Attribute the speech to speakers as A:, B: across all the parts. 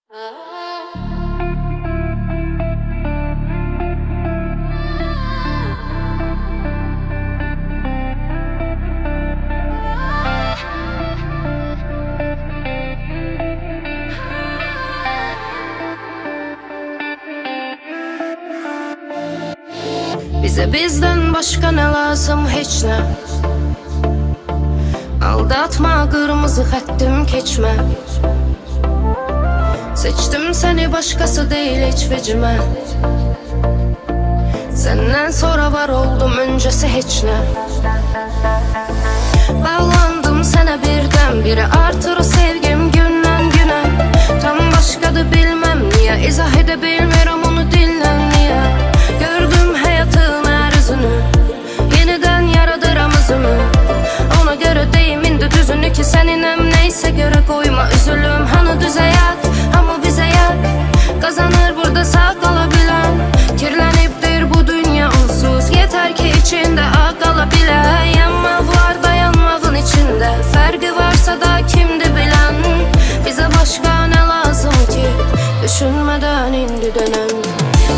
A: Bize bizden başka ne lazım, hiç ne. Aldatma, kırmızı xəttim keçmə. Seçtim seni, başkası değil hiç vecime. Senden sonra var oldum, öncesi hiç ne. Bağlandım sana birden-bire, artır o sevgim gündən günə. Tam başkadır bilmem niye, izah edə bilmirəm onu dillə niye. Gördüm hayatın her yüzünü, yeniden yaradıram özümü. Ona göre deyim indi düzünü ki seninəm, neyse göre koyma üzülüm. Hanı düz hayat, ama bize yak, kazanır burada sağ kalabilen. Kirlenipdir bu dünya onsuz, yeter ki içinde ağ kalabile. Yanmak var dayanmağın içinde, farkı varsa da kimdi bilen. Bize başka ne lazım ki, düşünmeden indi dönem.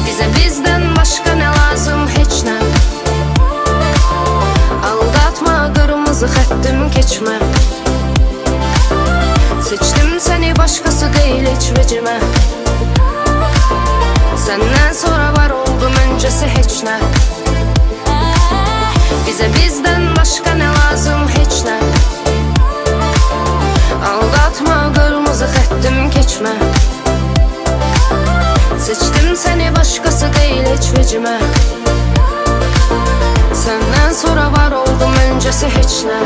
A: Bize bizden başka ne lazım, hiç ne. Aldatma, kırmızı xəttim keçmə. Seçtim seni, başkası değil hiç vecime. Senden sonra var oldum, öncesi hiç ne. Bize bizden başka ne lazım, hiç ne. Aldatma, kırmızı xəttim keçmə. Seçtim seni, başkası değil hiç vecime. Senden sonra var oldum, öncesi hiç ne.